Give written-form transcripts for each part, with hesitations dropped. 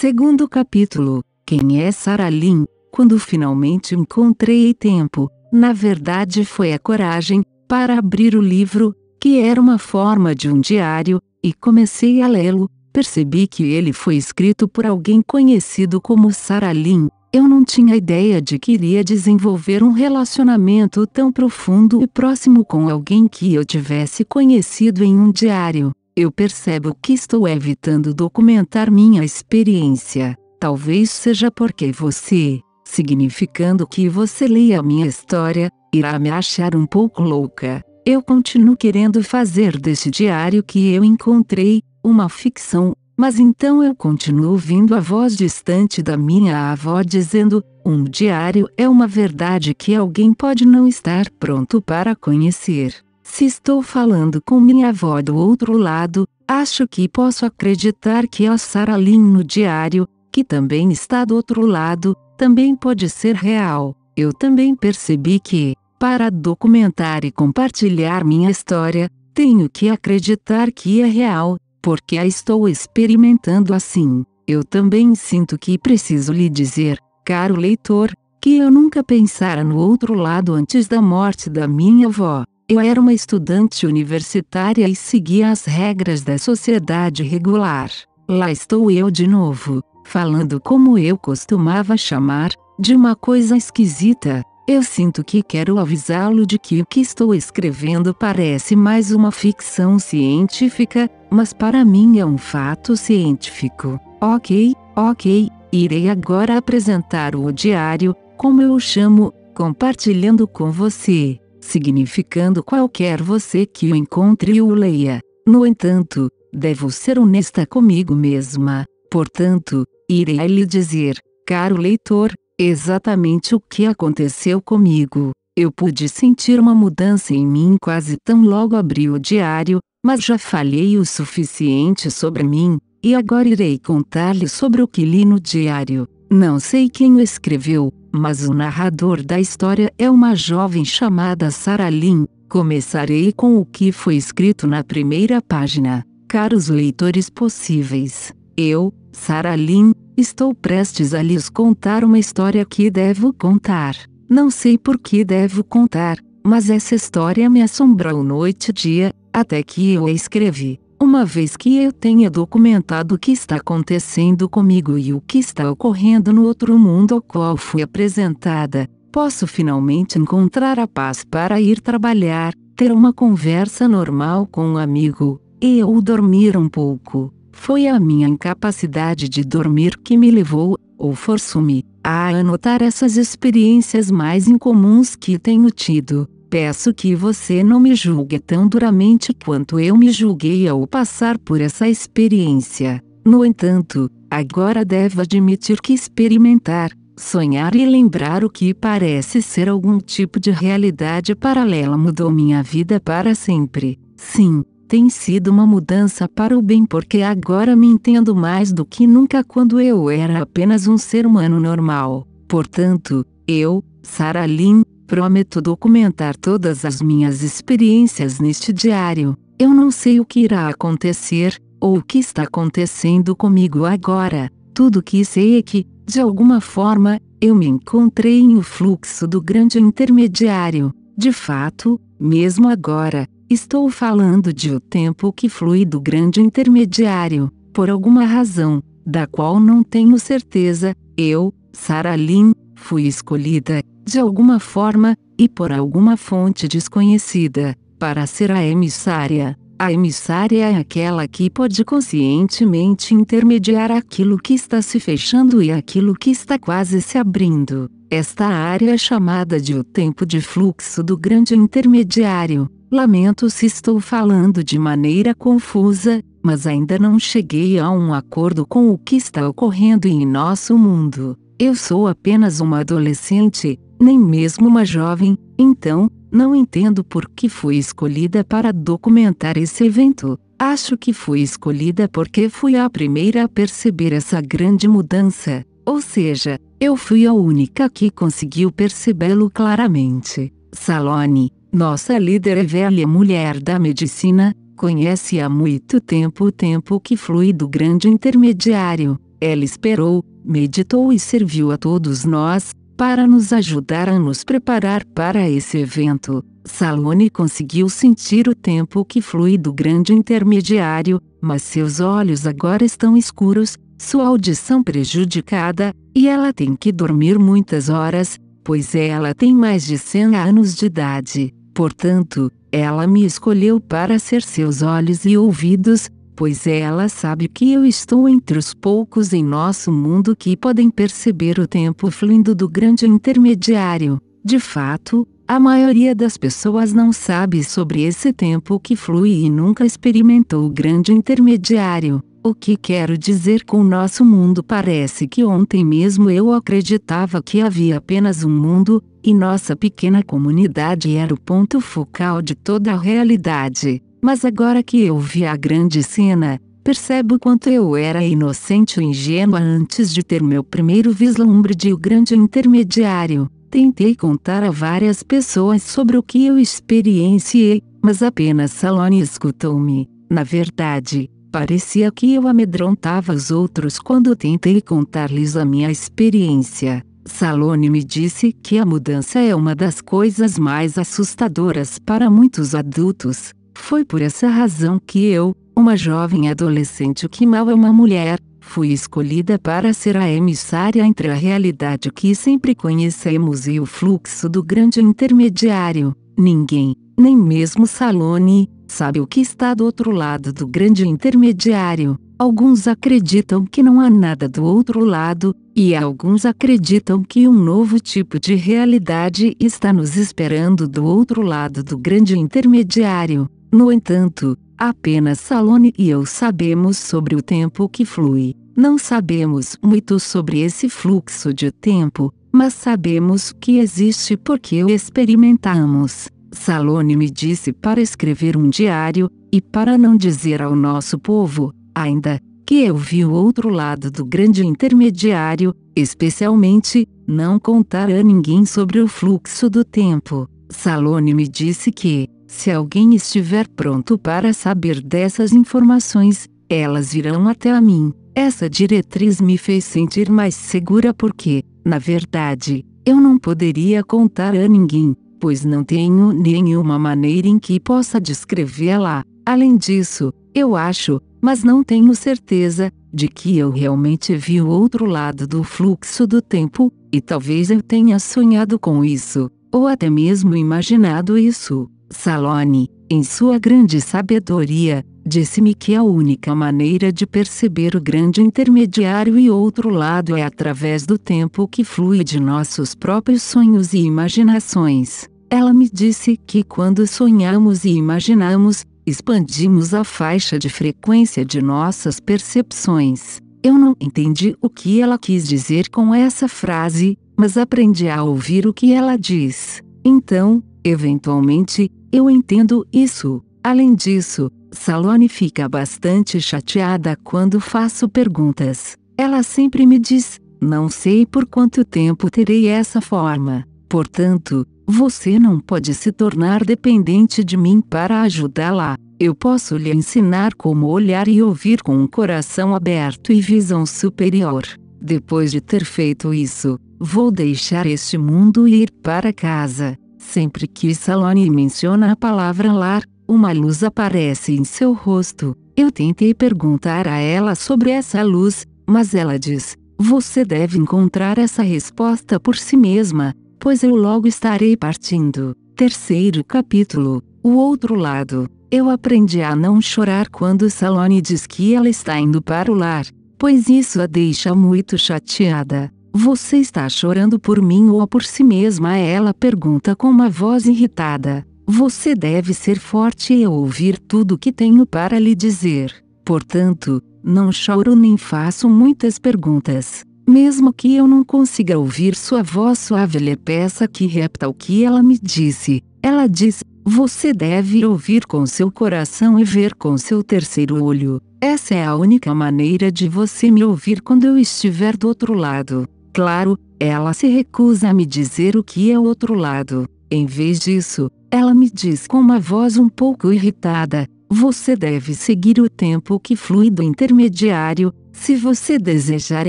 Segundo capítulo. Quem é Sarah Lynn? Quando finalmente encontrei tempo, na verdade foi a coragem, para abrir o livro, que era uma forma de um diário, e comecei a lê-lo, percebi que ele foi escrito por alguém conhecido como Sarah Lynn. Eu não tinha ideia de que iria desenvolver um relacionamento tão profundo e próximo com alguém que eu tivesse conhecido em um diário. Eu percebo que estou evitando documentar minha experiência. Talvez seja porque você, significando que você leia a minha história, irá me achar um pouco louca. Eu continuo querendo fazer desse diário que eu encontrei, uma ficção, mas então eu continuo ouvindo a voz distante da minha avó dizendo: um diário é uma verdade que alguém pode não estar pronto para conhecer. Se estou falando com minha avó do outro lado, acho que posso acreditar que a Sarah Lynn no diário, que também está do outro lado, também pode ser real. Eu também percebi que, para documentar e compartilhar minha história, tenho que acreditar que é real, porque a estou experimentando assim. Eu também sinto que preciso lhe dizer, caro leitor, que eu nunca pensara no outro lado antes da morte da minha avó. Eu era uma estudante universitária e seguia as regras da sociedade regular. Lá estou eu de novo, falando como eu costumava chamar, de uma coisa esquisita. Eu sinto que quero avisá-lo de que o que estou escrevendo parece mais uma ficção científica, mas para mim é um fato científico. Ok, irei agora apresentar o diário, como eu o chamo, compartilhando com você, significando qualquer você que o encontre e o leia. No entanto, devo ser honesta comigo mesma, portanto, irei lhe dizer, caro leitor, exatamente o que aconteceu comigo. Eu pude sentir uma mudança em mim quase tão logo abri o diário, mas já falhei o suficiente sobre mim, e agora irei contar-lhe sobre o que li no diário. Não sei quem o escreveu, mas o narrador da história é uma jovem chamada Sarah Lynn. Começarei com o que foi escrito na primeira página. Caros leitores possíveis, eu, Sarah Lynn, estou prestes a lhes contar uma história que devo contar. Não sei por que devo contar, mas essa história me assombrou noite e dia, até que eu a escrevi. Uma vez que eu tenha documentado o que está acontecendo comigo e o que está ocorrendo no outro mundo ao qual fui apresentada, posso finalmente encontrar a paz para ir trabalhar, ter uma conversa normal com um amigo, e ou dormir um pouco. Foi a minha incapacidade de dormir que me levou, ou forçou-me, a anotar essas experiências mais incomuns que tenho tido. Peço que você não me julgue tão duramente quanto eu me julguei ao passar por essa experiência. No entanto, agora devo admitir que experimentar, sonhar e lembrar o que parece ser algum tipo de realidade paralela mudou minha vida para sempre. Sim, tem sido uma mudança para o bem porque agora me entendo mais do que nunca quando eu era apenas um ser humano normal. Portanto, eu, Sarah Lynn, prometo documentar todas as minhas experiências neste diário. Eu não sei o que irá acontecer, ou o que está acontecendo comigo agora. Tudo o que sei é que, de alguma forma, eu me encontrei em o fluxo do grande intermediário. De fato, mesmo agora, estou falando de o tempo que flui do grande intermediário. Por alguma razão, da qual não tenho certeza, eu, Sarah Lynn, fui escolhida, de alguma forma, e por alguma fonte desconhecida, para ser a emissária. A emissária é aquela que pode conscientemente intermediar aquilo que está se fechando e aquilo que está quase se abrindo. Esta área é chamada de o tempo de fluxo do grande intermediário. Lamento se estou falando de maneira confusa, mas ainda não cheguei a um acordo com o que está ocorrendo em nosso mundo. Eu sou apenas uma adolescente, nem mesmo uma jovem, então, não entendo por que fui escolhida para documentar esse evento. Acho que fui escolhida porque fui a primeira a perceber essa grande mudança, ou seja, eu fui a única que conseguiu percebê-lo claramente. Salone, nossa líder e velha mulher da medicina, conhece há muito tempo o tempo que flui do grande intermediário. Ela esperou, meditou e serviu a todos nós, para nos ajudar a nos preparar para esse evento. Salone conseguiu sentir o tempo que flui do grande intermediário, mas seus olhos agora estão escuros, sua audição prejudicada, e ela tem que dormir muitas horas, pois ela tem mais de 100 anos de idade. Portanto, ela me escolheu para ser seus olhos e ouvidos, pois ela sabe que eu estou entre os poucos em nosso mundo que podem perceber o tempo fluindo do grande intermediário. De fato, a maioria das pessoas não sabe sobre esse tempo que flui e nunca experimentou o grande intermediário. O que quero dizer com nosso mundo? Parece que ontem mesmo eu acreditava que havia apenas um mundo, e nossa pequena comunidade era o ponto focal de toda a realidade. Mas agora que eu vi a grande cena, percebo quanto eu era inocente e ingênua antes de ter meu primeiro vislumbre de o grande intermediário. Tentei contar a várias pessoas sobre o que eu experienciei, mas apenas Salone escutou-me. Na verdade, parecia que eu amedrontava os outros quando tentei contar-lhes a minha experiência. Salone me disse que a mudança é uma das coisas mais assustadoras para muitos adultos. Foi por essa razão que eu, uma jovem adolescente que mal é uma mulher, fui escolhida para ser a emissária entre a realidade que sempre conhecemos e o fluxo do grande intermediário. Ninguém, nem mesmo Salone, sabe o que está do outro lado do grande intermediário. Alguns acreditam que não há nada do outro lado, e alguns acreditam que um novo tipo de realidade está nos esperando do outro lado do grande intermediário. No entanto, apenas Salone e eu sabemos sobre o tempo que flui. Não sabemos muito sobre esse fluxo de tempo, mas sabemos que existe porque o experimentamos. Salone me disse para escrever um diário, e para não dizer ao nosso povo, ainda, que eu vi o outro lado do grande intermediário, especialmente, não contar a ninguém sobre o fluxo do tempo. Salone me disse que, se alguém estiver pronto para saber dessas informações, elas virão até a mim. Essa diretriz me fez sentir mais segura porque, na verdade, eu não poderia contar a ninguém, pois não tenho nenhuma maneira em que possa descrevê-la. Além disso, eu acho, mas não tenho certeza, de que eu realmente vi o outro lado do fluxo do tempo, e talvez eu tenha sonhado com isso, ou até mesmo imaginado isso. Salone, em sua grande sabedoria, disse-me que a única maneira de perceber o grande intermediário e outro lado é através do tempo que flui de nossos próprios sonhos e imaginações. Ela me disse que quando sonhamos e imaginamos, expandimos a faixa de frequência de nossas percepções. Eu não entendi o que ela quis dizer com essa frase, mas aprendi a ouvir o que ela diz. Então, eventualmente, eu entendo isso. Além disso, Salone fica bastante chateada quando faço perguntas. Ela sempre me diz, não sei por quanto tempo terei essa forma. Portanto, você não pode se tornar dependente de mim para ajudá-la. Eu posso lhe ensinar como olhar e ouvir com um coração aberto e visão superior. Depois de ter feito isso, vou deixar este mundo e ir para casa. Sempre que Salone menciona a palavra lar, uma luz aparece em seu rosto. Eu tentei perguntar a ela sobre essa luz, mas ela diz: você deve encontrar essa resposta por si mesma, pois eu logo estarei partindo. Terceiro capítulo: o outro lado. Eu aprendi a não chorar quando Salone diz que ela está indo para o lar, pois isso a deixa muito chateada. Você está chorando por mim ou por si mesma? Ela pergunta com uma voz irritada. Você deve ser forte e ouvir tudo que tenho para lhe dizer. Portanto, não choro nem faço muitas perguntas. Mesmo que eu não consiga ouvir sua voz suave, lhe peça que repita o que ela me disse. Ela diz: você deve ouvir com seu coração e ver com seu terceiro olho. Essa é a única maneira de você me ouvir quando eu estiver do outro lado. Claro, ela se recusa a me dizer o que é o outro lado. Em vez disso, ela me diz com uma voz um pouco irritada: você deve seguir o tempo que flui do intermediário, Se você desejar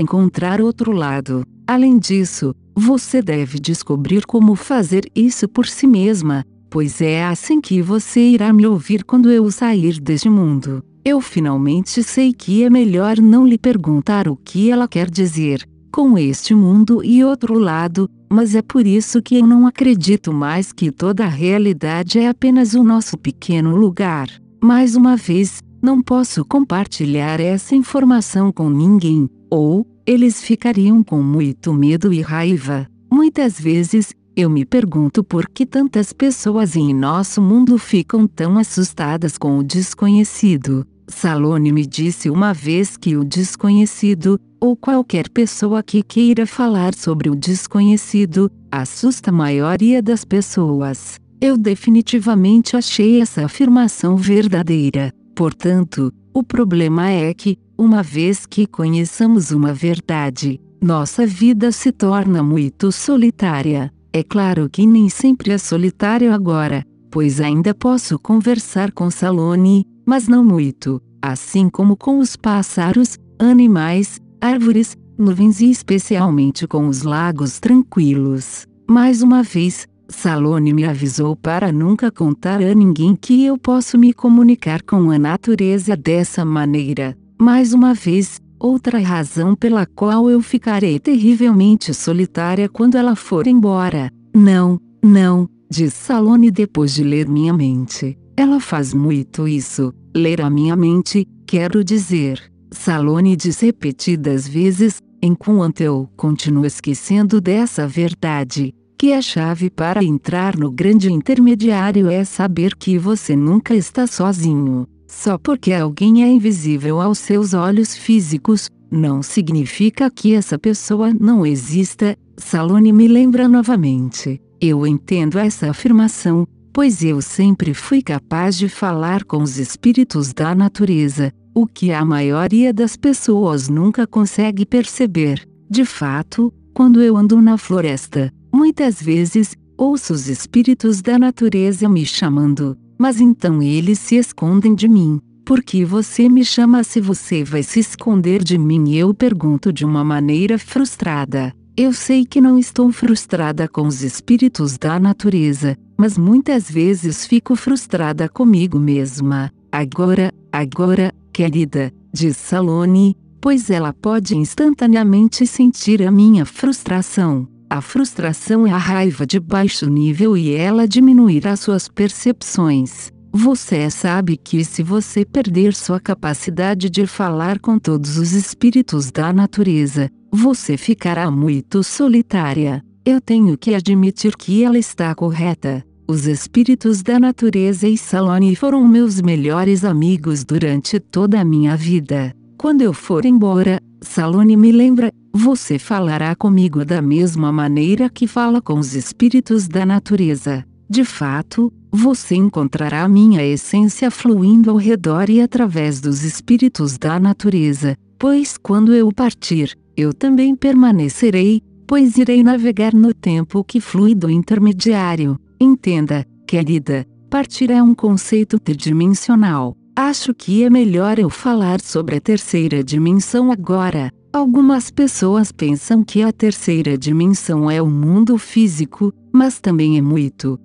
encontrar outro lado, além disso, você deve descobrir como fazer isso por si mesma, pois é assim que você irá me ouvir quando eu sair deste mundo. Eu finalmente sei que é melhor não lhe perguntar o que ela quer dizer com este mundo e outro lado, mas é por isso que eu não acredito mais que toda a realidade é apenas o nosso pequeno lugar. Mais uma vez, não posso compartilhar essa informação com ninguém, ou eles ficariam com muito medo e raiva. Muitas vezes, eu me pergunto por que tantas pessoas em nosso mundo ficam tão assustadas com o desconhecido. Salone me disse uma vez que o desconhecido, ou qualquer pessoa que queira falar sobre o desconhecido, assusta a maioria das pessoas. Eu definitivamente achei essa afirmação verdadeira. Portanto, o problema é que, uma vez que conheçamos uma verdade, nossa vida se torna muito solitária. É claro que nem sempre é solitário agora, pois ainda posso conversar com Salone, mas não muito, assim como com os pássaros, animais, árvores, nuvens e especialmente com os lagos tranquilos. Mais uma vez, Salone me avisou para nunca contar a ninguém que eu posso me comunicar com a natureza dessa maneira. Mais uma vez, outra razão pela qual eu ficarei terrivelmente solitária quando ela for embora. Não, não, diz Salone depois de ler minha mente. Ela faz muito isso, ler a minha mente, quero dizer. Salone diz repetidas vezes, enquanto eu continuo esquecendo dessa verdade, que a chave para entrar no grande intermediário é saber que você nunca está sozinho. Só porque alguém é invisível aos seus olhos físicos, não significa que essa pessoa não exista. Salone me lembra novamente. Eu entendo essa afirmação, pois eu sempre fui capaz de falar com os espíritos da natureza, o que a maioria das pessoas nunca consegue perceber. De fato, quando eu ando na floresta, muitas vezes, ouço os espíritos da natureza me chamando, mas então eles se escondem de mim. Por que você me chama se você vai se esconder de mim? Eu pergunto de uma maneira frustrada. Eu sei que não estou frustrada com os espíritos da natureza, mas muitas vezes fico frustrada comigo mesma. Agora, querida, diz Salone, pois ela pode instantaneamente sentir a minha frustração. A frustração é a raiva de baixo nível e ela diminuirá suas percepções. Você sabe que se você perder sua capacidade de falar com todos os espíritos da natureza, você ficará muito solitária. Eu tenho que admitir que ela está correta. Os espíritos da natureza e Salone foram meus melhores amigos durante toda a minha vida. Quando eu for embora, Salone me lembra, você falará comigo da mesma maneira que fala com os espíritos da natureza. De fato, você encontrará a minha essência fluindo ao redor e através dos espíritos da natureza, pois quando eu partir, eu também permanecerei, pois irei navegar no tempo que flui do intermediário. Entenda, querida, partir é um conceito tridimensional. Acho que é melhor eu falar sobre a terceira dimensão agora. Algumas pessoas pensam que a terceira dimensão é o mundo físico, mas também é muito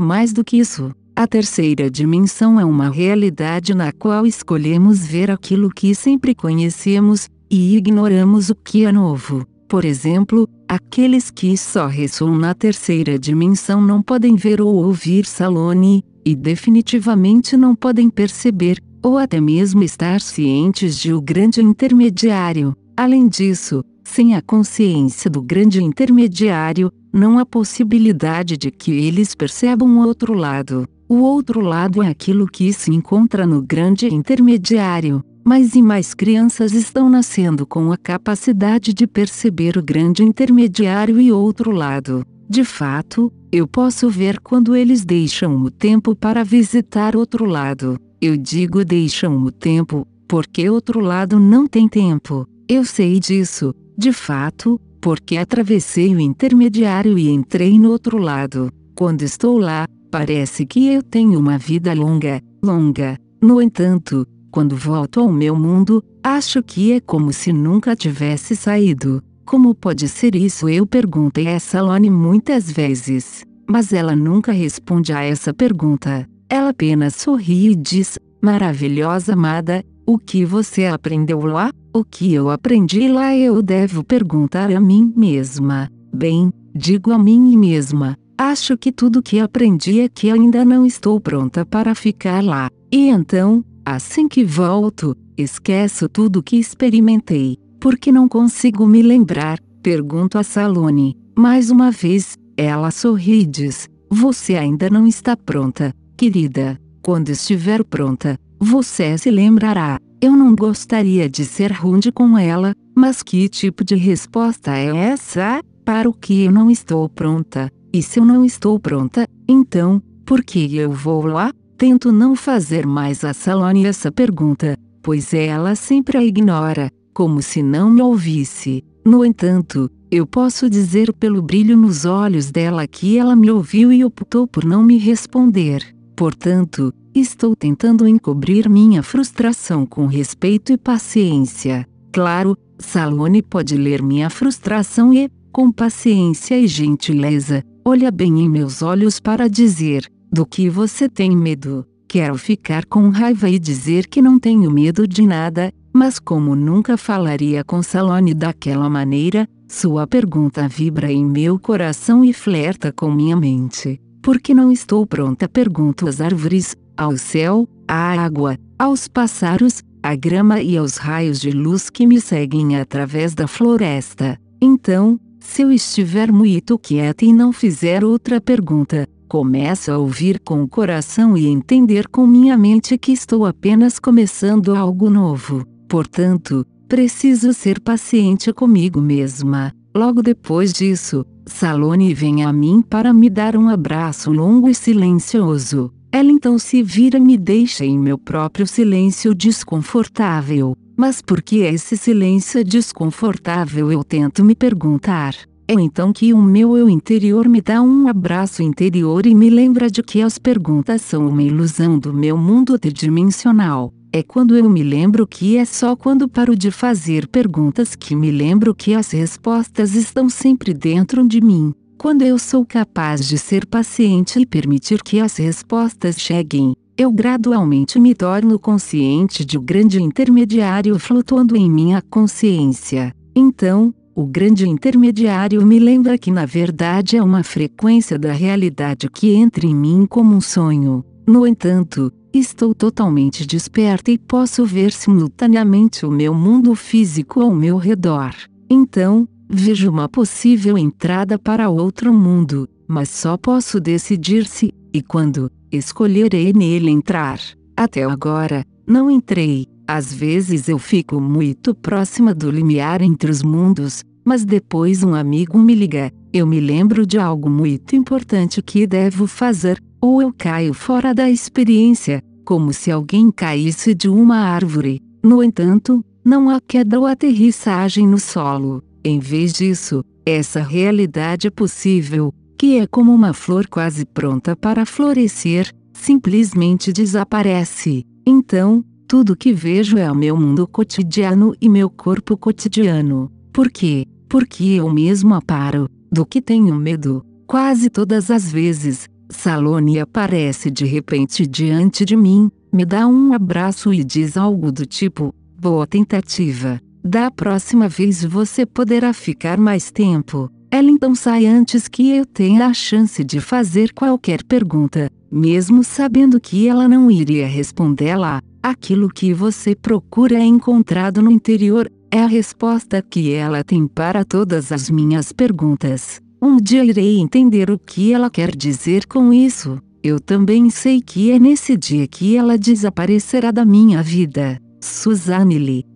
mais do que isso. A terceira dimensão é uma realidade na qual escolhemos ver aquilo que sempre conhecemos, e ignoramos o que é novo. Por exemplo, aqueles que só ressoam na terceira dimensão não podem ver ou ouvir Salone, e definitivamente não podem perceber, ou até mesmo estar cientes de o grande intermediário. Além disso, sem a consciência do grande intermediário, não há possibilidade de que eles percebam o outro lado. O outro lado é aquilo que se encontra no grande intermediário. Mais e mais crianças estão nascendo com a capacidade de perceber o grande intermediário e outro lado. De fato, eu posso ver quando eles deixam o tempo para visitar outro lado. Eu digo deixam o tempo, porque outro lado não tem tempo. Eu sei disso, de fato, porque atravessei o intermediário e entrei no outro lado. Quando estou lá, parece que eu tenho uma vida longa. No entanto, Quando volto ao meu mundo, acho que é como se nunca tivesse saído. Como pode ser isso? Eu perguntei a Salone muitas vezes, mas ela nunca responde a essa pergunta. Ela apenas sorri e diz: maravilhosa amada, o que você aprendeu lá? O que eu aprendi lá eu devo perguntar a mim mesma. Bem, digo a mim mesma, acho que tudo que aprendi é que ainda não estou pronta para ficar lá. E então, assim que volto, esqueço tudo que experimentei. Porque não consigo me lembrar? Pergunto a Salone. Mais uma vez, ela sorri e diz: você ainda não está pronta, querida. Quando estiver pronta, você se lembrará. Eu não gostaria de ser rude com ela, mas que tipo de resposta é essa? Para o que eu não estou pronta? E se eu não estou pronta, então, por que eu vou lá? Tento não fazer mais a Salone essa pergunta, pois ela sempre a ignora, como se não me ouvisse. No entanto, eu posso dizer pelo brilho nos olhos dela que ela me ouviu e optou por não me responder. Portanto, estou tentando encobrir minha frustração com respeito e paciência. Claro, Salone pode ler minha frustração e, com paciência e gentileza, olha bem em meus olhos para dizer: do que você tem medo? Quero ficar com raiva e dizer que não tenho medo de nada, mas como nunca falaria com Salone daquela maneira, sua pergunta vibra em meu coração e flerta com minha mente. Porque não estou pronta? Pergunto às árvores, ao céu, à água, aos pássaros, à grama e aos raios de luz que me seguem através da floresta. Então, se eu estiver muito quieta e não fizer outra pergunta, começo a ouvir com o coração e entender com minha mente que estou apenas começando algo novo. Portanto, preciso ser paciente comigo mesma. Logo depois disso, Salone vem a mim para me dar um abraço longo e silencioso. Ela então se vira e me deixa em meu próprio silêncio desconfortável. Mas por que esse silêncio desconfortável? Eu tento me perguntar. É então que o meu eu interior me dá um abraço interior e me lembra de que as perguntas são uma ilusão do meu mundo tridimensional. É quando eu me lembro que é só quando paro de fazer perguntas que me lembro que as respostas estão sempre dentro de mim. Quando eu sou capaz de ser paciente e permitir que as respostas cheguem, eu gradualmente me torno consciente de um grande intermediário flutuando em minha consciência. Então, o grande intermediário me lembra que na verdade é uma frequência da realidade que entra em mim como um sonho. No entanto, estou totalmente desperta e posso ver simultaneamente o meu mundo físico ao meu redor. Então, vejo uma possível entrada para outro mundo, mas só posso decidir se, e quando, escolherei nele entrar. Até agora, não entrei. Às vezes eu fico muito próxima do limiar entre os mundos, mas depois um amigo me liga, eu me lembro de algo muito importante que devo fazer, ou eu caio fora da experiência, como se alguém caísse de uma árvore. No entanto, não há queda ou aterrissagem no solo. Em vez disso, essa realidade é possível, que é como uma flor quase pronta para florescer, simplesmente desaparece. Então, tudo que vejo é o meu mundo cotidiano e meu corpo cotidiano. Por quê? Porque eu mesmo paro. Do que tenho medo? Quase todas as vezes, Salone aparece de repente diante de mim, me dá um abraço e diz algo do tipo: boa tentativa. Da próxima vez você poderá ficar mais tempo. Ela então sai antes que eu tenha a chance de fazer qualquer pergunta, mesmo sabendo que ela não iria responder lá. Aquilo que você procura é encontrado no interior, é a resposta que ela tem para todas as minhas perguntas. Um dia irei entender o que ela quer dizer com isso. Eu também sei que é nesse dia que ela desaparecerá da minha vida. Suzanne Lee.